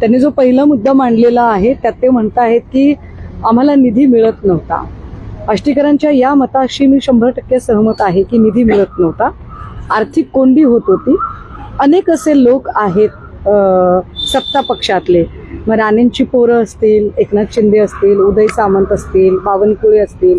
त्यांनी जो पहिला मुद्दा मांडलेला आहे त्यात ते म्हणत आहेत की आम्हाला निधी मिळत नव्हता. आष्टीकरांच्या या मताशी मी 100% सहमत आहे की निधी मिळत नव्हता, आर्थिक कोंडी होत होती. अनेक असे लोक आहेत सत्ता पक्षातले, मग राणेंची पोरं असतील, एकनाथ शिंदे असतील, उदय सामंत असतील, बावनकुळे असतील,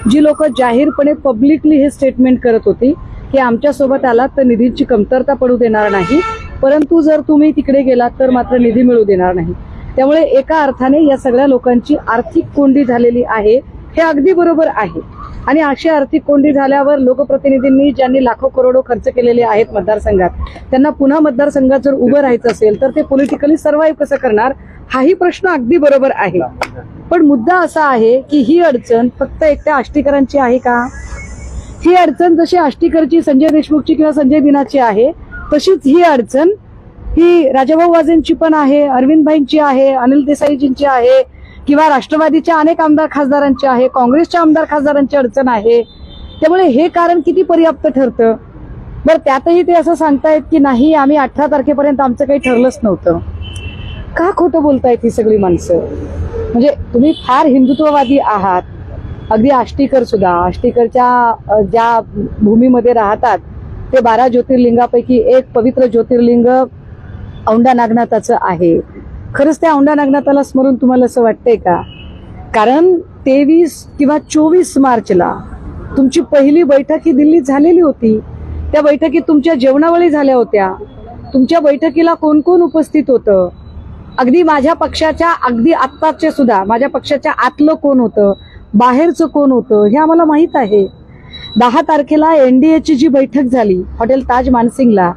जी लोक जाहीरपणे पब्लिकली हे स्टेटमेंट करत होती की आमच्यासोबत आलात तर निधीची कमतरता पडू देणार नाही, परंतु जर तुम्ही तिकडे गेलात तर मात्र निधी मिळू देणार नाही. त्यामुळे एका अर्थाने या सगळ्या लोकांची आर्थिक कोंडी झालेली आहे, हे अगदी बरोबर आहे. आणि अशी आर्थिक कोंडी झाल्यावर लोकप्रतिनिधींनी ज्यांनी लाखो करोडो खर्च केलेले आहेत मतदारसंघात, त्यांना पुन्हा मतदारसंघात जर उभं राहायचं असेल तर ते पॉलिटिकली सर्व्हाइव्ह कसं करणार, हाही प्रश्न अगदी बरोबर आहे. पण मुद्दा असा आहे की ही अडचण फक्त एकट्या आष्टीकरांची आहे का? ही अडचण जशी आष्टीकरची, संजय देशमुखची किंवा संजय दिनाची आहे, तशीच ही अडचण ही राजाभाऊ वाजेंची पण आहे, अरविंदभाईंची आहे, अनिल देसाईजींची आहे, किंवा राष्ट्रवादीच्या अनेक आमदार खासदारांची आहे, काँग्रेसच्या आमदार खासदारांची अडचण आहे. त्यामुळे हे कारण किती पर्याप्त ठरतं? बरं, त्यातही ते असं सांगतायत की नाही आम्ही 18 तारखेपर्यंत आमचं काही ठरलंच नव्हतं. का खोटं बोलतायत ही सगळी माणसं? म्हणजे तुम्ही फार हिंदुत्ववादी आहात, अगदी आष्टीकर सुद्धा, आष्टीकरच्या ज्या भूमीमध्ये राहतात ते 12 ज्योतिर्लिंगापैकी एक पवित्र ज्योतिर्लिंग औंढा नागनाथाचं आहे. खरंच त्या औंढा नागनाथाला स्मरून तुम्हाला असं वाटतंय का? कारण 23 किंवा 24 मार्चला तुमची पहिली बैठक ही दिल्लीत झालेली होती. त्या बैठकीत तुमच्या जेवणावळी झाल्या होत्या. तुमच्या बैठकीला कोण कोण उपस्थित होतं? अगदी माझ्या पक्षाच्या, अगदी आत्ताचे सुद्धा माझ्या पक्षाच्या आतलं कोण होतं, बाहेरचं कोण होतं, हे आम्हाला माहित आहे. 10 तारखेला एनडीएची जी बैठक झाली हॉटेल ताज मानसिंगला,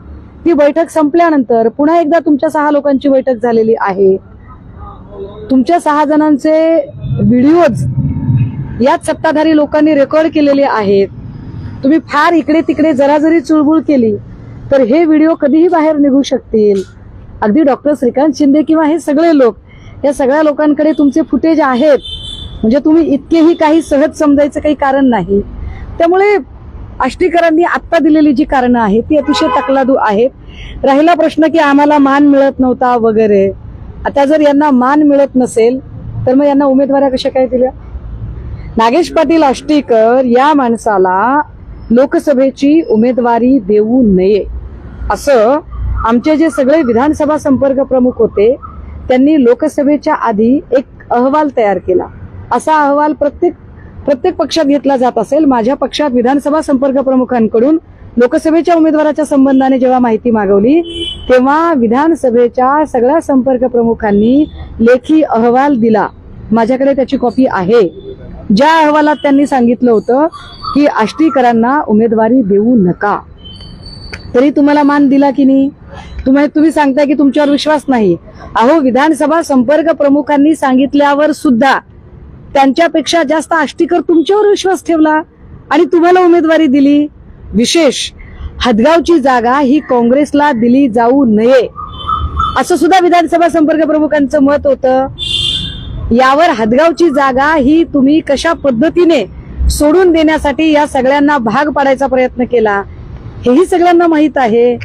ती बैठक संपल्यानंतर पुन्हा एकदा तुमच्या 6 लोकांची बैठक झालेली आहे. तुमच्या 6 जणांचे व्हिडिओज याच सत्ताधारी लोकांनी रेकॉर्ड केलेले आहेत. तुम्ही फार इकडे तिकडे जरा जरी चुळबुळ केली तर हे व्हिडिओ कधीही बाहेर निघू शकतील. अगदी डॉक्टर श्रीकांत शिंदे किंवा हे सगळे लोक, या सगळ्या लोकांकडे तुमचे फुटेज आहेत. म्हणजे तुम्ही इतकेही काही सहज समजायचं काही कारण नाही. त्यामुळे आष्टीकरांनी आत्ता दिलेली जी कारणं आहेत ती अतिशय तकलादू आहेत. राहिला प्रश्न की आम्हाला मान मिळत नव्हता वगैरे, आता जर यांना मान मिळत नसेल तर मग यांना उमेदवाऱ्या कशा काय दिल्या? नागेश पाटील आष्टीकर या माणसाला लोकसभेची उमेदवारी देऊ नये असं आमचे जे सगळे विधानसभा संपर्क प्रमुख होते त्यांनी लोकसभेच्या आधी एक अहवाल तयार केला. असा अहवाल प्रत्येक पक्षात घेतला जात असेल. माझ्या पक्षात विधानसभा संपर्क प्रमुखांकडून लोकसभेच्या उमेदवाराच्या संबंधाने जेव्हा माहिती मागवली तेव्हा विधानसभेच्या सगळ्या संपर्क प्रमुखांनी लेखी अहवाल दिला. माझ्याकडे त्याची कॉपी आहे. ज्या अहवालात त्यांनी सांगितलं होतं की आष्टीकरांना उमेदवारी देऊ नका, तरी तुम्हाला मान दिला की नाही? तुम्ही सांगताय की तुमच्यावर विश्वास नाही. अहो, विधानसभा संपर्क प्रमुखांनी सांगितल्यावर सुद्धा त्यांच्यापेक्षा जास्त आष्टीकर तुमच्यावर विश्वास ठेवला आणि तुम्हाला उमेदवारी दिली. विशेष, हदगावची जागा ही काँग्रेसला दिली जाऊ नये असं सुद्धा विधानसभा संपर्क प्रमुखांचं मत होतं. यावर हदगावची जागा ही तुम्ही कशा पद्धतीने सोडून देण्यासाठी या सगळ्यांना भाग पाडायचा प्रयत्न केला हेही सगळ्यांना माहित आहे.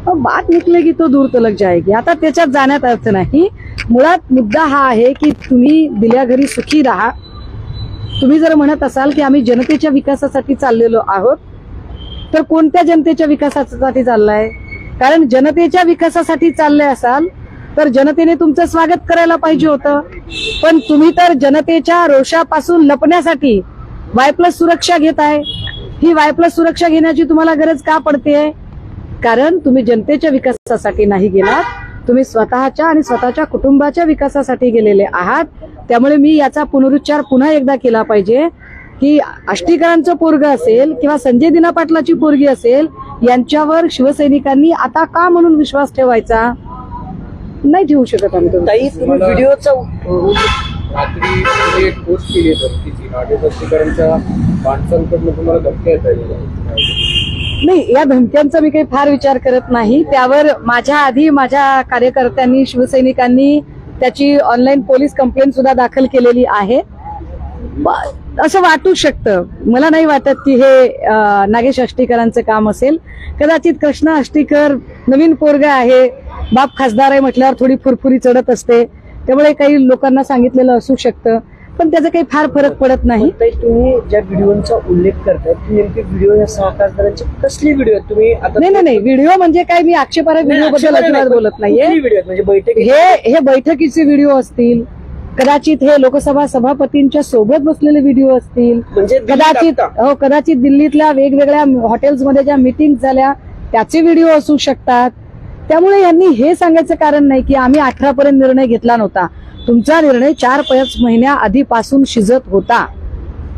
बात निकलेगी तो दूर तलक जाएगी. आता त्याच्यात जाण्यात अर्थ नाही. मुळात मुद्दा हा आहे की तुम्ही दिल्या घरी सुखी राहा. तुम्ही जर म्हणत असाल की आम्ही जनतेच्या विकासासाठी चाललेलो आहोत, तर कोणत्या जनतेच्या विकासासाठी चाललाय? कारण जनतेच्या विकासासाठी चालले असाल तर जनतेने तुमचं स्वागत करायला पाहिजे होतं. पण तुम्ही तर जनतेच्या रोषापासून लपण्यासाठी Y+ सुरक्षा घेताय. ही Y+ सुरक्षा घेण्याची तुम्हाला गरज का पडते? कारण तुम्ही जनतेच्या विकासासाठी नाही गेलात, तुम्ही स्वतःच्या आणि स्वतःच्या कुटुंबाच्या विकासासाठी गेलेले आहात. त्यामुळे मी याचा पुनरुच्चार पुन्हा एकदा केला पाहिजे की आष्टीकरांचं पोरग असेल किंवा संजय दिना पाटलाची पोरगी असेल, यांच्यावर शिवसैनिकांनी आता का म्हणून विश्वास ठेवायचा? नाही ठेवू शकत आम्ही. तुम्ही व्हिडिओचा रात्री एक पोस्ट केली आष्टीकरांच्या माणसांकडून तुम्हाला धमक्या येत नाही, या धमक्यांचा मी काही फार विचार करत नाही. त्यावर माझ्या आधी माझ्या कार्यकर्त्यांनी, शिवसैनिकांनी त्याची ऑनलाईन पोलीस कंप्लेंट सुद्धा दाखल केलेली आहे. असं वाटू शकतं. मला नाही वाटत की हे नागेश आष्टीकरांचं काम असेल. कदाचित कृष्णा आष्टीकर नवीन पोरगा आहे, बाप खासदार आहे म्हटल्यावर थोडी फुरफुरी चढत असते, त्यामुळे काही लोकांना सांगितलेलं असू शकतं, पण त्याचा काही फार फरक पडत नाही. ताई, तुम्ही ज्या व्हिडिओचा उल्लेख करताय नेमके व्हिडिओ या 6 खासदारांचे कसले व्हिडिओ आहेत? तुम्ही आता नाही व्हिडिओ म्हणजे काय, मी आक्षेपार्ह व्हिडिओ बद्दल अजिबात बोलत नाहीये. व्हिडिओ म्हणजे बैठक हे बैठकीचे व्हिडिओ असतील, कदाचित हे लोकसभा सभापतींच्या सोबत बसलेले व्हिडिओ असतील, म्हणजे कदाचित दिल्लीतल्या वेगवेगळ्या हॉटेल्समध्ये ज्या मीटिंग झाल्या त्याचे व्हिडिओ असू शकतात. त्यामुळे यांनी हे सांगायचं कारण नाही की आम्ही 18 पर्यंत निर्णय घेतला नव्हता. तुमचा निर्णय 4-5 महिन्या आधीपासून शिजत होता.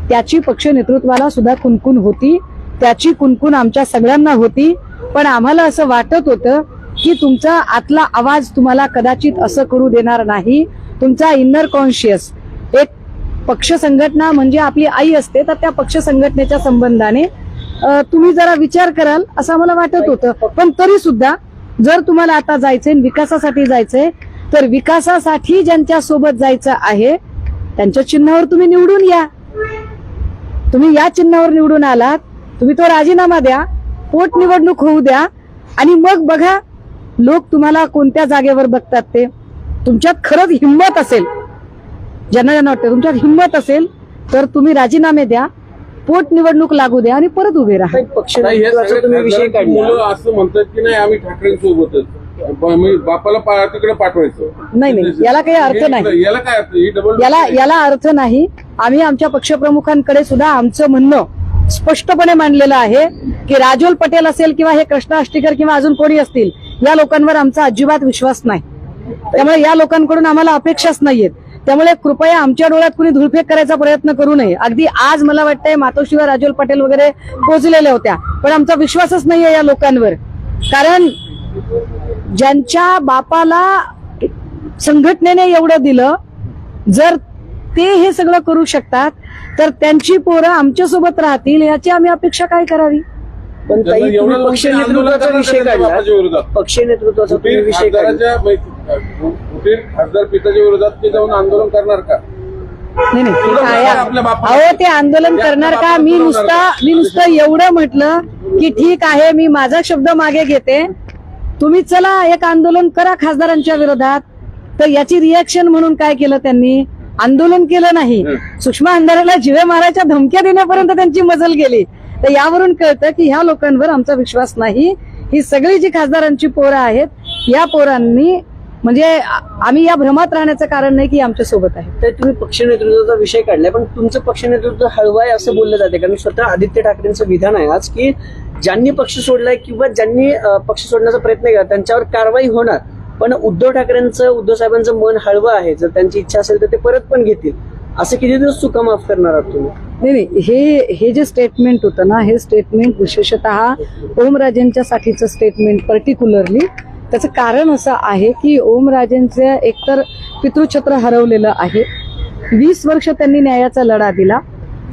त्याची पक्ष नेतृत्वाला सुद्धा कुणकुण होती, त्याची कुणकुण आमच्या सगळ्यांना होती. पण आम्हाला असं वाटत होतं की तुमचा आतला आवाज तुम्हाला कदाचित असं करू देणार नाही. तुमचा इनर कॉन्शियस, एक पक्ष संघटना म्हणजे आपली आई असते, तर त्या पक्ष संघटनेच्या संबंधाने तुम्ही जरा विचार कराल असं आम्हाला वाटत होतं. पण तरी सुद्धा जर तुम्हाला आता जायचंय, विकासासाठी जायचंय, तर विकासासाठी ज्यांच्या सोबत जायचं आहे त्यांच्या चिन्हावर तुम्ही निवडून या. तुम्ही या चिन्हावर निवडून आलात, तुम्ही तो राजीनामा द्या, पोटनिवडणूक होऊ द्या, आणि मग बघा लोक तुम्हाला कोणत्या जागेवर बघतात ते. तुमच्यात खरंच हिंमत असेल, ज्यांना वाटतं तुमच्यात हिंमत असेल, तर तुम्ही राजीनामे द्या, पोटनिवडणूक लागू द्या आणि परत उभे राहा. पक्ष नेतृत्वाचा तुम्ही विषय काढला. मुलं असं म्हणतात की नाही आम्ही ठाकरेंसोबतच, बापाला तिकडे पाठवायचं. नाही याला काही अर्थ नाही. याला काय अर्थ? ही डबल याला अर्थ नाही. आम्ही आमच्या पक्षप्रमुखांकडे सुद्धा आमचं म्हणणं स्पष्टपणे मांडलेलं आहे की राजोल पटेल असेल किंवा हे कृष्णा आष्टीकर किंवा अजून कोणी असतील, या लोकांवर आमचा अजिबात विश्वास नाही. त्यामुळे या लोकांकडून आम्हाला अपेक्षाच नाहीयेत. त्यामुळे कृपया आमच्या डोळ्यात कुणी धुळफेक करायचा प्रयत्न करू नये. अगदी आज मला वाटतंय मातोश्रीवर राजोल पटेल वगैरे पोहोचलेल्या होत्या, पण आमचा विश्वासच नाहीये या लोकांवर. कारण ज्यांच्या बापाला संघटनेने एवढं दिलं, जर ते हे सगळं करू शकतात तर त्यांची पोरं आमच्या सोबत राहतील याची आम्ही अपेक्षा काय करावी. पण ताई, तुम्ही पक्ष नेतृत्वाचा विषय काढला, पक्ष नेतृत्वाचा तुम्ही विषय काढला. खासदार पिताच्या विरोधात ते जाऊन आंदोलन करणार का? नाही अहो, ते आंदोलन करणार का? मी नुसतं एवढं म्हटलं की ठीक आहे, मी माझा शब्द मागे घेते, तुम्ही चला एक आंदोलन करा खासदारांच्या विरोधात. तर याची रिॲक्शन म्हणून काय केलं त्यांनी? आंदोलन केलं नाही, सुषमा अंधारेला जीवे मारायच्या धमक्या देण्यापर्यंत त्यांची मजल गेली. तर यावरून कळतं की ह्या लोकांवर आमचा विश्वास नाही. ही सगळी जी खासदारांची पोरं आहेत, या पोरांनी म्हणजे आम्ही या भ्रमात राहण्याचं कारण नाही की आमच्या सोबत आहे. तर तुम्ही पक्ष नेतृत्वाचा विषय काढलाय, पण तुमचं पक्ष नेतृत्व हळवं आहे असं बोललं जाते. कारण स्वतः आदित्य ठाकरेंचं विधान आहे आज की ज्यांनी पक्ष सोडलाय किंवा ज्यांनी पक्ष सोडण्याचा प्रयत्न केला त्यांच्यावर कारवाई होणार. पण उद्धव साहेबांचं मन हळवं आहे, जर त्यांची इच्छा असेल तर ते परत पण घेतील. असं किती दिवस चुका माफ करणार आहात तुम्ही? नाही हे जे स्टेटमेंट होतं ना, हे स्टेटमेंट विशेषतः ओमराजेंच्या साठीचं स्टेटमेंट पर्टिक्युलरली. त्याचं कारण असं आहे की ओमराजेंचं एकतर पितृछत्र हरवलेलं आहे. 20 वर्ष त्यांनी न्यायाचा लढा दिला.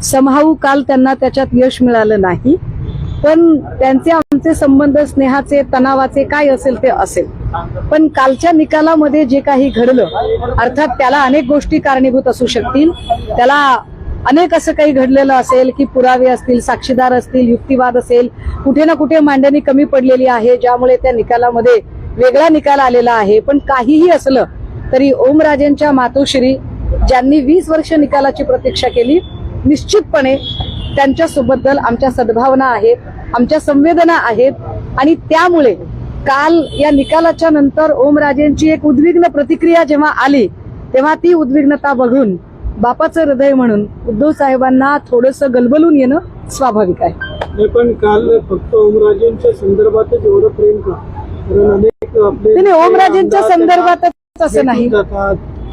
समहाऊ काल त्यांना त्याच्यात यश मिळालं नाही. पण त्यांचे आमचे संबंध स्नेहाचे, तणावाचे काय असेल ते असेल. पण कालच्या निकालामध्ये जे काही घडलं, अर्थात त्याला अनेक गोष्टी कारणीभूत असू शकतील. त्याला अनेक असं काही घडलेलं असेल की पुरावे असतील, साक्षीदार असतील, युक्तिवाद असेल, कुठे ना कुठे मांडणी कमी पडलेली आहे, ज्यामुळे त्या निकालामध्ये वेगळा निकाल आलेला आहे. पण काहीही असलं तरी ओमराजेंच्या मातोश्री ज्यांनी 20 वर्ष निकालाची प्रतीक्षा केली, निश्चितपणे त्यांच्यासोबत आमच्या सद्भावना आहेत, आमच्या संवेदना आहेत. आणि त्यामुळे काल या निकालाच्या नंतर ओमराजेंची एक उद्विग्न प्रतिक्रिया जेव्हा आली, तेव्हा ती उद्विग्नता बघून बापाचं हृदय म्हणून उद्धव साहेबांना थोडंसं गलबलून येणं स्वाभाविक आहे. पण काल फक्त ओमराजेंच्या संदर्भातच एवढं प्रेम का? कारण अनेक आपले ओमराजेंच्या संदर्भातच असं नाही,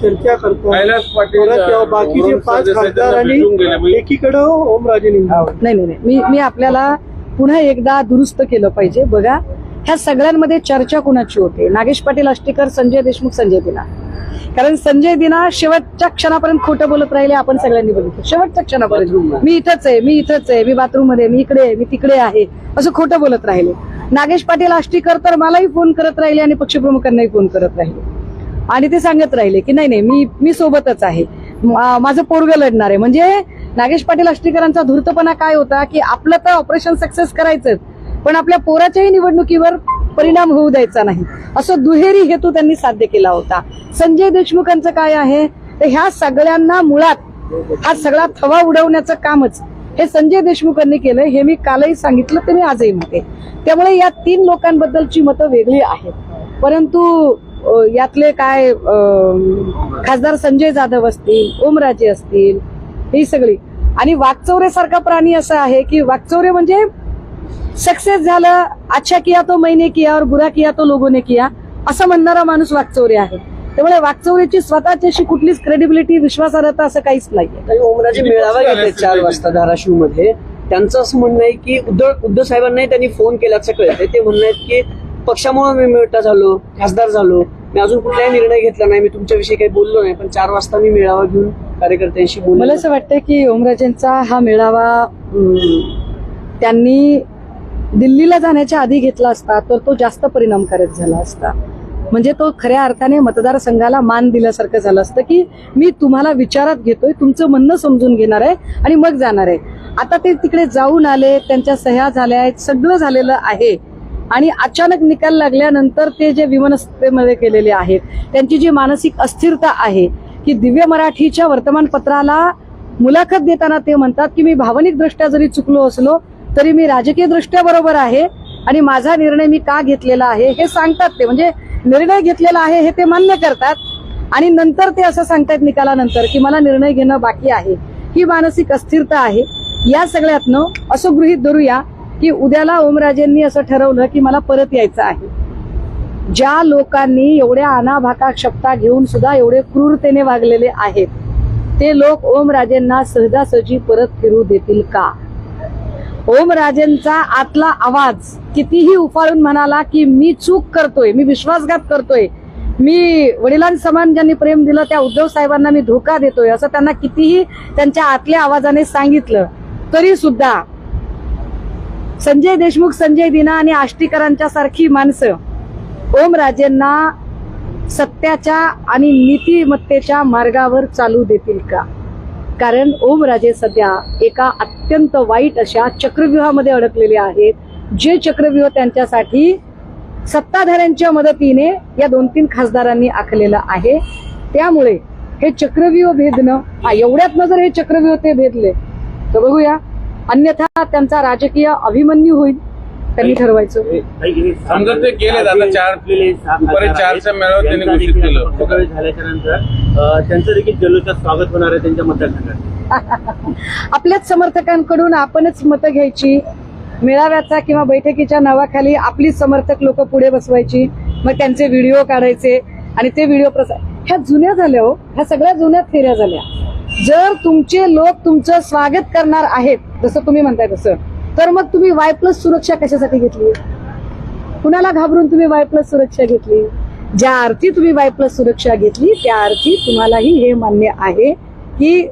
चर्चा करतात. कैलास पाटील बाकीचे 5 खासदार आणि एकीकडे ओमराजे नाही. मी आपल्याला पुन्हा एकदा दुरुस्त केलं पाहिजे. बघा, ह्या सगळ्यांमध्ये चर्चा कुणाची होते? नागेश पाटील आष्टीकर, संजय देशमुख, संजय दिना. कारण संजय दिना शेवटच्या क्षणापर्यंत खोटं बोलत राहिले. आपण सगळ्यांनी बघितलं शेवटच्या क्षणापर्यंत, मी इथंच आहे, मी बाथरूम मध्ये, मी इकडे आहे, मी तिकडे आहे, असं खोटं बोलत राहिले. नागेश पाटील आष्टीकर तर मलाही फोन करत राहिले आणि पक्षप्रमुखांनाही फोन करत राहिले आणि ते सांगत राहिले की नाही मी सोबतच आहे, माझं पोरगं लढणार आहे. म्हणजे नागेश पाटील आष्टीकरांचा धूर्तपणा काय होता की आपलं तर ऑपरेशन सक्सेस करायचं, पण आपल्या पोराच्याही निवडणुकीवर परिणाम होऊ द्यायचा नाही, असं दुहेरी हेतू त्यांनी साध्य केला होता. संजय देशमुखांचं काय आहे, तर ह्या सगळ्यांना मुळात हा सगळा थवा उडवण्याचं कामच हे संजय देशमुखांनी केलं. हे मी कालही सांगितलं, ते मी आजही म्हणते. त्यामुळे या 3 लोकांबद्दलची मतं वेगळी आहेत, परंतु यातले काय खासदार संजय जाधव असतील, ओमराजे असतील, ही सगळी, आणि वाकचौरे सारखा प्राणी असा आहे की वाकचौरे म्हणजे सक्सेस झालं, अच्छा किया तो मैंने किया और बुरा किया तो लोगों ने किया असं म्हणणारा माणूस वाकचौरे आहे. त्यामुळे वाकचौरेची स्वतःची अशी कुठलीच क्रेडिबिलिटी, विश्वासार्हता असं काहीच नाहीये. ओमराजे मेळावा घेतले 4 वाजता धाराशिव मध्ये. त्यांचं असं म्हणणं आहे की उद्धव साहेबांनाही त्यांनी फोन केल्याचं कळतंय. ते म्हणणं आहेत की पक्षामुळे मी मोठा झालो, खासदार झालो, मी अजून कुठलाही निर्णय घेतला नाही, मी तुमच्याविषयी काही बोललो नाही, पण 4 वाजता मी मेळावा घेऊन कार्यकर्त्यांशी बोललो. मला असं वाटतं की ओमराजेंचा हा मेळावा त्यांनी दिल्लीला जाण्याच्या आधी घेतला असता तर तो जास्त परिणामकारक झाला असता. म्हणजे तो खऱ्या अर्थाने मतदारसंघाला मान दिल्यासारखं झालं असतं की मी तुम्हाला विचारात घेतोय, तुमचं म्हणणं समजून घेणार आहे आणि मग जाणार आहे. आता ते तिकडे जाऊन आले, त्यांच्या सह्या झाल्या आहेत, सगळं झालेलं आहे, आणि अचानक निकाल लागल्यानंतर ते जे विमनस्तेमध्ये केलेले आहेत, त्यांची जी मानसिक अस्थिरता आहे की दिव्य मराठीच्या वर्तमानपत्राला मुलाखत देताना ते म्हणतात की मी भावनिक दृष्ट्या जरी चुकलो असलो तरी मी राजकीय दृष्ट्या बरोबर आहे आणि माझा निर्णय मी का घेतलेला आहे हे सांगतात. ते म्हणजे निर्णय घेतलेला आहे हे ते मान्य करतात आणि नंतर ते असं सांगतात निकालानंतर की मला निर्णय घेणं बाकी आहे. ही मानसिक अस्थिरता आहे. या सगळ्यातनं असं गृहीत धरूया की उद्याला ओमराजेंनी असं ठरवलं की मला परत यायचं आहे. ज्या लोकांनी एवढ्या अनाभाका शब्दा घेऊन सुद्धा एवढे क्रूरतेने वागलेले आहेत ते लोक ओमराजेंना सहजासहजी परत फिरू देतील का? ओमराजेंचा आतला आवाज कितीही उफाळून म्हणाला की मी चूक करतोय, मी विश्वासघात करतोय, मी वडिलांसमान ज्यांनी प्रेम दिलं त्या उद्धव साहेबांना मी धोका देतोय, असं त्यांना कितीही त्यांच्या आतल्या आवाजाने सांगितलं तरी सुद्धा संजय देशमुख, संजय दिना आणि आष्टीकरांच्या सारखी माणसं ओमराजेंना सत्याच्या आणि नीतिमत्तेच्या मार्गावर चालू देतील का? कारण ओमराजे सध्या एका अत्यंत वाईट अशा चक्रव्यूहामध्ये अडकलेले आहेत, जे चक्रव्यूह त्यांच्यासाठी सत्ताधाऱ्यांच्या मदतीने या 2-3 खासदारांनी आखलेलं आहे. त्यामुळे हे चक्रव्यूह भेदणं, एवढ्यातनं जर हे चक्रव्यूह ते भेदले तर बघूया, अन्यथा त्यांचा राजकीय अभिमन्यू होईल. त्यांनी ठरवायचं. समजा ते गेले आता 4च्या मेळाव्यात त्यांनी घोषित केलं झाल्याच्या नंतर त्यांचं देखील जल्लोषात स्वागत होणार आहे त्यांच्या मतदारसंघात. आपल्याच समर्थकांकडून आपणच मतं घ्यायची, मेळाव्याचा किंवा बैठकीच्या नावाखाली आपली समर्थक लोक पुढे बसवायची, मग त्यांचे व्हिडिओ काढायचे आणि ते व्हिडिओ ह्या जुन्या झाल्या हो, ह्या सगळ्या जुन्या फेऱ्या झाल्या. जर तुमचे लोक तुमचं स्वागत करणार आहेत जसं तुम्ही म्हणताय तसं, तर मग तुम्ही Y+ सुरक्षा कशासाठी घेतली? कुणाला घाबरून तुम्ही Y+ सुरक्षा घेतली? ज्या अर्थी तुम्ही Y+ सुरक्षा घेतली त्या अर्थी तुम्हालाही हे मान्य आहे की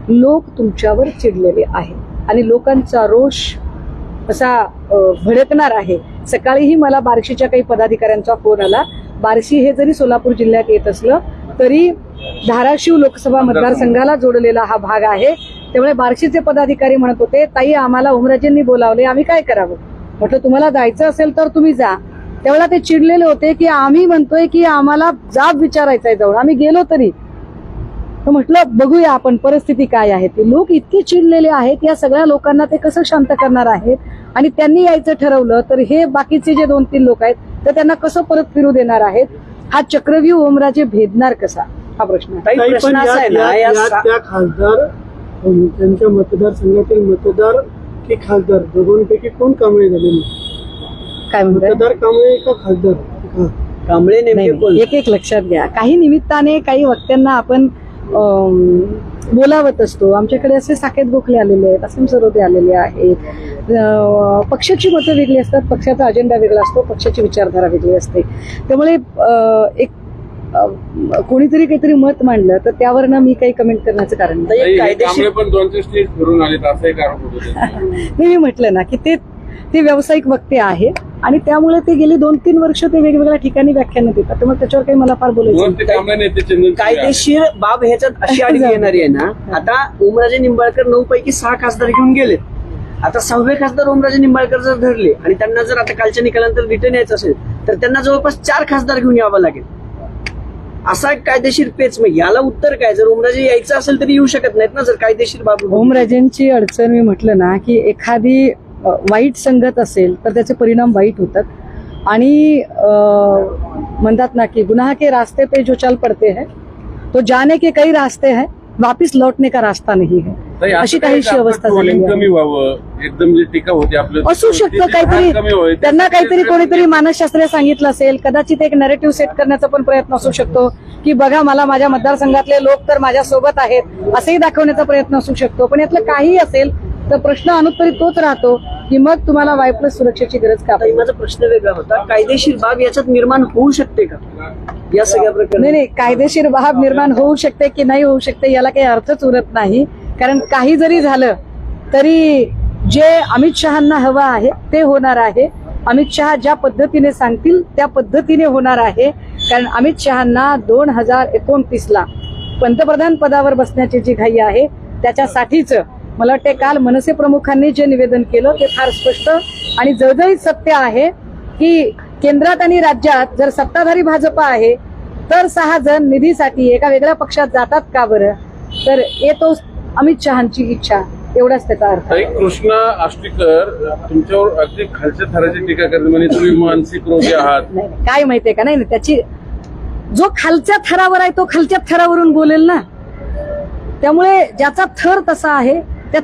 लोक तुमच्यावर चिडलेले आहेत आणि लोकांचा रोष असा भडकणार आहे. सकाळीही मला बार्शीच्या काही पदाधिकाऱ्यांचा फोन आला. बार्शी हे जरी सोलापूर जिल्ह्यात येत असलं तरी धाराशिव लोकसभा मतदारसंघाला जोडलेला हा भाग आहे. त्यामुळे बार्शीचे पदाधिकारी म्हणत होते, ताई आम्हाला ओमराजेंनी बोलावले, आम्ही काय करावं? म्हटलं तुम्हाला जायचं असेल तर तुम्ही जा. त्यावेळेला ते चिडलेले होते की आम्ही म्हणतोय की आम्हाला जाब विचारायचा आहे जाऊन, आम्ही गेलो तरी. तर म्हटलं बघूया आपण परिस्थिती काय आहे. ते लोक इतके चिडलेले आहेत, या सगळ्या लोकांना ते कसं शांत करणार आहेत? आणि त्यांनी यायचं ठरवलं तर हे बाकीचे जे 2-3 लोक आहेत तर त्यांना कसं परत फिरू देणार आहेत? हा चक्रव्यूह ओमराजे भेदणार कसा, हा प्रश्न आहे. काही प्रश्न असा आहे ना, त्या खासदार त्यांच्या मतदारसंघातील मतदार की खासदार दोघांपैकी कोण कांबळे झालेले? काय म्हणताय? मतदार कांबळे का खासदार कांबळे नेमके कोण? एक लक्षात घ्या, काही निमित्ताने काही वक्त्यांना आपण बोलावत असतो. आमच्याकडे असे साकेत गोखले आलेले आहेत, असीम सरोदे आलेले आहेत. पक्षाची मतं वेगळी असतात, पक्षाचा अजेंडा वेगळा असतो, पक्षाची विचारधारा वेगळी असते. त्यामुळे एक कोणीतरी काहीतरी मत मांडलं तर त्यावरनं मी काही कमेंट करण्याचं कारण नाही. कायदेशीर पण 2 स्टेज फिरून आले असंही कारण होतं. मी म्हटलं ना की ते व्यावसायिक वक्ते आहे आणि त्यामुळे ते गेली 2-3 वर्ष ते वेगवेगळ्या ठिकाणी व्याख्यानं देतात. त्यामुळे त्याच्यावर काही मला फार बोलायचं. कायदेशीर बाब ह्याच्यात अशी अडचण येणारी आहे ना. आता ओमराजे निंबाळकर 9 पैकी 6 खासदार घेऊन गेले आता 6वे खासदार ओमराजे निंबाळकर जर धरले आणि त्यांना जर आता कालच्या निकालानंतर रिटर्न यायचं असेल तर त्यांना जवळपास 4 खासदार घेऊन यावं लागेल. असा एक कायदेशीर पेच. मग याला उत्तर काय? जर ओमराजे यायचं असेल तरी येऊ शकत नाहीत ना, जर कायदेशीर बाबू. ओमराजेंची अडचण मी म्हटलं ना की एखादी वाईट संगत असेल तर त्याचे परिणाम वाईट होतात. आणि म्हणतात ना की गुनाह के रास्ते पे जो चल पड़ते हैं तो जाने के कई रास्ते हैं, वापिस लौटने का रास्ता नाही है. ताई, असं अशी काय काहीशी का आपण अवस्था trolling झालेली कमी आहे. व्हावं, एकदम जे टीका होती आपलं असू शकतं कमी काहीतरी, व्हावी. त्यांना काहीतरी कोणीतरी मानसशास्त्रीय सांगितलं असेल. कदाचित एक नॅरेटिव्ह सेट करण्याचा पण प्रयत्न असू शकतो की बघा मला माझ्या मतदारसंघातले लोक तर माझ्या सोबत आहेत असंही दाखवण्याचा प्रयत्न असू शकतो. पण यातलं काही असेल तर प्रश्न अनुत्तरित तोच राहतो की मग तुम्हाला Y+ सुरक्षेची गरज का? ताई, माझा प्रश्न वेगळा होता. कायदेशीर बाब याच्यात निर्माण होऊ शकते का या सगळ्या प्रकरणात? नाही, कायदेशीर बाब निर्माण होऊ शकते की नाही होऊ शकते याला काही अर्थच उरत नाही. कारण काही जरी झालं तरी जे अमित शहांना हवं आहे ते होणार आहे. अमित शहा ज्या पद्धतीने सांगतील त्या पद्धतीने होणार आहे. कारण अमित शहांना 2029ला पंतप्रधान पदावर बसण्याची जी घाई आहे त्याच्यासाठीच मला वाटते काल मनसे प्रमुखांनी जे निवेदन केलं ते फार स्पष्ट आणि जळजळीत सत्य आहे की केंद्रात आणि राज्यात जर सत्ताधारी भाजपा आहे तर 6 जण निधीसाठी एका वेगळ्या पक्षात जातात का बरं? तर येतो अमित शहांची इच्छा, एवढाच त्याचा अर्थ. ताई, कृष्णा आष्टीकर तुमच्यावर अगदी खालच्या थराची टीका करते, म्हणजे तुम्ही मानसिक रोगी आहात. नाही, काय माहितीये का, नाही त्याची जो खालच्या थरावर आहे तो खालच्या थरावरून बोलेल ना. त्यामुळे ज्याचा थर तसा आहे त्या